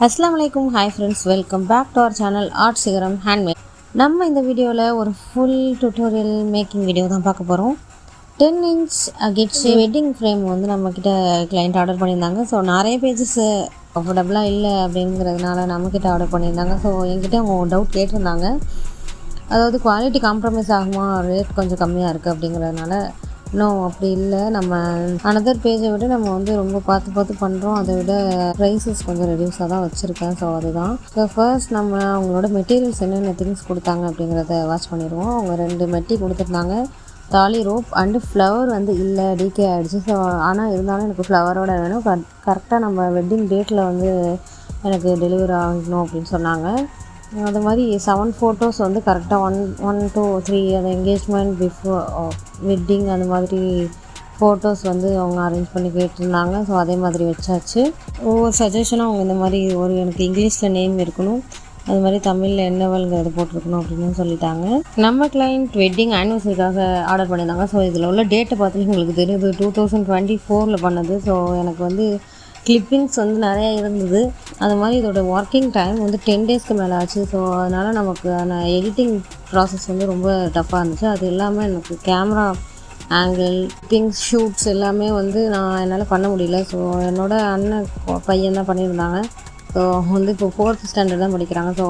Assalamualaikum, hi friends, welcome back to our channel Art Sigaram Handmade. நம்ம இந்த வீடியோவில் ஒரு ஃபுல் tutorial மேக்கிங் வீடியோ தான் பார்க்க போகிறோம். 10 inch agate wedding frame வந்து நம்மக்கிட்ட கிளைண்ட் ஆர்டர் பண்ணியிருந்தாங்க. ஸோ நிறைய பேஜஸ் அஃபோர்டபுளாக இல்லை அப்படிங்கிறதுனால நம்மக்கிட்ட ஆர்டர் பண்ணியிருந்தாங்க. ஸோ என்கிட்ட அவங்க டவுட் கேட்டிருந்தாங்க, அதாவது குவாலிட்டி காம்ப்ரமைஸ் ஆகுமா, ரேட் கொஞ்சம் கம்மியாக இருக்குது அப்படிங்கிறதுனால. இன்னும் அப்படி இல்லை, நம்ம அனதர் பேஜை விட நம்ம வந்து ரொம்ப பார்த்து பண்ணுறோம். அதை விட ப்ரைஸஸ் கொஞ்சம் ரெடியூஸாக தான் வச்சுருக்கேன். ஸோ அதுதான். ஸோ ஃபர்ஸ்ட் நம்ம அவங்களோட மெட்டீரியல்ஸ் என்னென்ன திங்ஸ் கொடுத்தாங்க அப்படிங்கிறத வாட்ச் பண்ணிடுவோம். அவங்க 2 மெட்டி கொடுத்துருந்தாங்க, தாலி ரோப் அண்டு ஃப்ளவர் வந்து இல்லை, டிகே ஆகிடுச்சு. ஸோ ஆனால் இருந்தாலும் எனக்கு ஃப்ளவரோட வேணும், கரெக்டாக நம்ம வெட்டிங் டேட்டில் வந்து எனக்கு டெலிவரி ஆகணும் அப்படின்னு சொன்னாங்க. அது மாதிரி 7 ஃபோட்டோஸ் வந்து கரெக்டாக 1 to 3 அந்த என்கேஜ்மெண்ட் பிஃபோர் வெட்டிங் அந்த மாதிரி ஃபோட்டோஸ் வந்து அவங்க அரேஞ்ச் பண்ணி கேட்டிருந்தாங்க. ஸோ அதே மாதிரி வச்சாச்சு. ஒவ்வொரு சஜஷனும் அவங்க இந்த மாதிரி எனக்கு இங்கிலீஷில் நேம் இருக்கணும், அது மாதிரி தமிழில் என்னவல்ங்கிறது போட்டிருக்கணும் அப்படின்னு சொல்லிட்டாங்க. நம்ம கிளைண்ட் வெட்டிங் ஆனிவர்சரிக்காக ஆர்டர் பண்ணியிருந்தாங்க. ஸோ இதில் உள்ள டேட்டை பார்த்துட்டு உங்களுக்கு தெரியுது, 2024 பண்ணது. ஸோ எனக்கு வந்து கிளிப்பிங்ஸ் வந்து நிறையா இருந்தது. அது மாதிரி இதோட ஒர்க்கிங் டைம் வந்து 10 daysக்கு மேலே ஆச்சு. ஸோ அதனால் நமக்கு அந்த எடிட்டிங் ப்ராசஸ் வந்து ரொம்ப டஃப்பாக இருந்துச்சு. அது இல்லாமல் எனக்கு கேமரா ஆங்கிள், திங்ஸ், ஷூட்ஸ் எல்லாமே வந்து என்னால் பண்ண முடியல. ஸோ என்னோடய அண்ணன் பையன் தான் பண்ணியிருந்தாங்க. ஸோ வந்து இப்போ 4th standard தான் படிக்கிறாங்க. ஸோ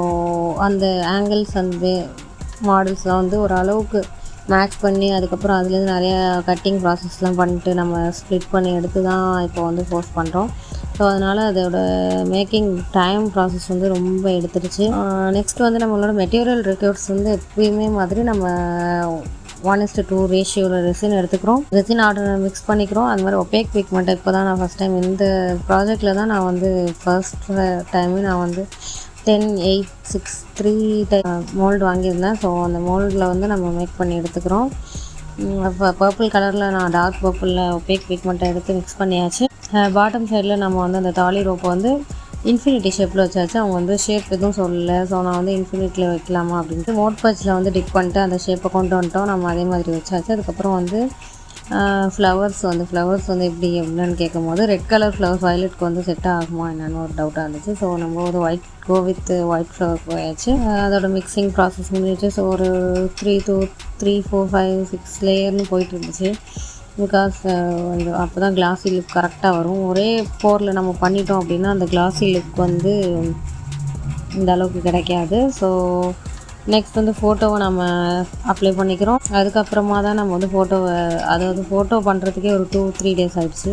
அந்த ஆங்கிள்ஸ் அந்த மாடல்ஸ்லாம் வந்து ஓரளவுக்கு மேட்ச் பண்ணி அதுக்கப்புறம் அதுலேருந்து நிறையா கட்டிங் ப்ராசஸ்லாம் பண்ணிட்டு நம்ம ஸ்ப்ளிட் பண்ணி எடுத்து தான் இப்போ வந்து போஸ்ட் பண்ணுறோம். ஸோ அதனால் அதோட மேக்கிங் டைம் ப்ராசஸ் வந்து ரொம்ப எடுத்துடுச்சு. நெக்ஸ்ட் வந்து நம்மளோட மெட்டீரியல் ரெக்கார்ட்ஸ் வந்து எப்பயுமே மாதிரி நம்ம 1:2 ரேஷியோவில் ரெசின் எடுத்துக்கிறோம். ரெசின் ஆர்டர் மிக்ஸ் பண்ணிக்கிறோம். அது மாதிரி ஒபேக் பிக்மெண்ட் இப்போ தான் நான் ஃபஸ்ட் டைம் இந்த ப்ராஜெக்டில் தான் நான் வந்து ஃபர்ஸ்ட் டைமே நான் வந்து 10-8-6-3 மோல்டு வாங்கியிருந்தேன். ஸோ அந்த மோல்டில் வந்து நம்ம மேக் பண்ணி எடுத்துக்கிறோம். இப்போ பர்பிள் கலரில் நான் டார்க் பர்பிளில் ஒபேக் பிக்மெண்ட்டை எடுத்து மிக்ஸ் பண்ணியாச்சு. பாட்டம் சைடில் நம்ம வந்து அந்த தாலி ரோப்பை வந்து இன்ஃபினிட்டி ஷேப்பில் வச்சாச்சு. அவங்க வந்து ஷேப் எதுவும் சொல்லலை. ஸோ நான் வந்து இன்ஃபினிட்டியில் வைக்கலாமா அப்படின்ட்டு மோட் பச்சில் வந்து டிக் பண்ணிட்டு அந்த ஷேப்பை கொண்டு வந்துட்டோம். நம்ம அதே மாதிரி வச்சாச்சு. அதுக்கப்புறம் வந்து ஃப்ளவர்ஸ் வந்து எப்படி எப்படின்னு கேட்கும்போது ரெட் கலர் ஃப்ளவர்ஸ் வயலட்க்கு வந்து செட் ஆகுமா என்னன்னு ஒரு டவுட்டாக இருந்துச்சு. ஸோ நம்ம ஒரு ஒயிட் ஃப்ளவர் போயாச்சு. அதோட மிக்சிங் ப்ராசஸ் முடிஞ்சிச்சு. ஸோ ஒரு 3 to 3, 4, 5, 6 லேயர்னு போயிட்டு இருந்துச்சு. பிகாஸ் வந்து அப்போ தான் கிளாஸி லுக் கரெக்டாக வரும். ஒரே போரில் நம்ம பண்ணிட்டோம் அப்படின்னா அந்த கிளாஸி லுக் வந்து இந்த அளவுக்கு கிடைக்காது. ஸோ நெக்ஸ்ட் வந்து ஃபோட்டோவை நம்ம அப்ளை பண்ணிக்கிறோம். அதுக்கப்புறமா தான் நம்ம வந்து ஃபோட்டோ பண்ணுறதுக்கே ஒரு 2-3 days ஆகிடுச்சு.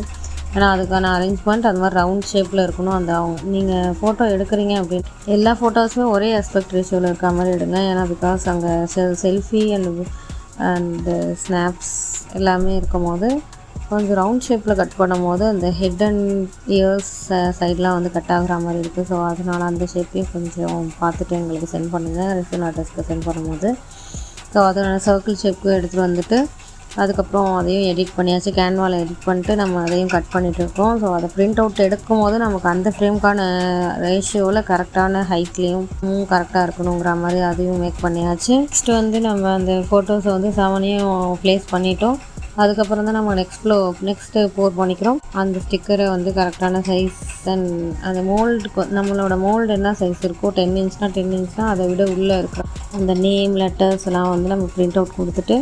ஏன்னா அதுக்கான அரேஞ்ச்மெண்ட் அது மாதிரி ரவுண்ட் ஷேப்பில் இருக்கணும். நீங்கள் ஃபோட்டோ எடுக்கிறீங்க அப்படின்னு எல்லா ஃபோட்டோஸுமே ஒரே ஆஸ்பெக்ட் ரேஷியோவில் இருக்க மாதிரி எடுங்க. ஏன்னா பிகாஸ் அங்கே செல்ஃபி அண்ட் ஸ்னாப்ஸ் எல்லாமே இருக்கும் போது கொஞ்சம் ரவுண்ட் ஷேப்பில் கட் பண்ணும் போது அந்த ஹெட் அண்ட் இயர்ஸ் சைட்லாம் வந்து கட் ஆகிற மாதிரி இருக்குது. ஸோ அதனால் அந்த ஷேப்பையும் கொஞ்சம் பார்த்துட்டு எங்களுக்கு சென்ட் பண்ணுங்கள், ரெசின் ஆர்டிஸ்ட்க்கு சென்ட் பண்ணும்போது. ஸோ அதோட சர்க்கிள் ஷேப்புக்கு எடுத்துகிட்டு வந்துட்டு அதுக்கப்புறம் அதையும் எடிட் பண்ணியாச்சு. கேன்வாவில் எடிட் பண்ணிட்டு நம்ம அதையும் கட் பண்ணிகிட்டு இருக்கோம். ஸோ அதை பிரிண்ட் அவுட் எடுக்கும் போது நமக்கு அந்த ஃப்ரேம்க்கான ரேஷியோவில் கரெக்டான ஹைட்லேயும் கரெக்டாக இருக்கணுங்கிற மாதிரி அதையும் மேக் பண்ணியாச்சு. நெக்ஸ்ட்டு வந்து நம்ம அந்த ஃபோட்டோஸை வந்து 7 ப்ளேஸ் பண்ணிட்டோம். அதுக்கப்புறம் தான் நம்ம நெக்ஸ்ட்டு போர் பண்ணிக்கிறோம். அந்த ஸ்டிக்கரை வந்து கரெக்டான சைஸ் அண்ட் அந்த நம்மளோட மோல்டு என்ன சைஸ் இருக்கோ 10 inchனா அதை விட உள்ளே இருக்கிற அந்த நேம் லெட்டர்ஸ் எல்லாம் வந்து நம்ம பிரிண்ட் அவுட் கொடுத்துட்டு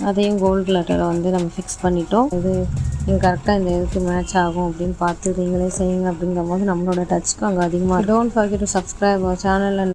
அதையும் கோல்டு லெட்டரை வந்து நம்ம ஃபிக்ஸ் பண்ணிட்டோம். இது கரெக்டாக இந்த இதுக்கு மேட்ச் ஆகும் அப்படின்னு பார்த்து நீங்களே செய்யுங்க. அப்படிங்கும் போது நம்மளோட டச்சுக்கு அங்கே அதிகமாக. Don't forget to subscribe our channel.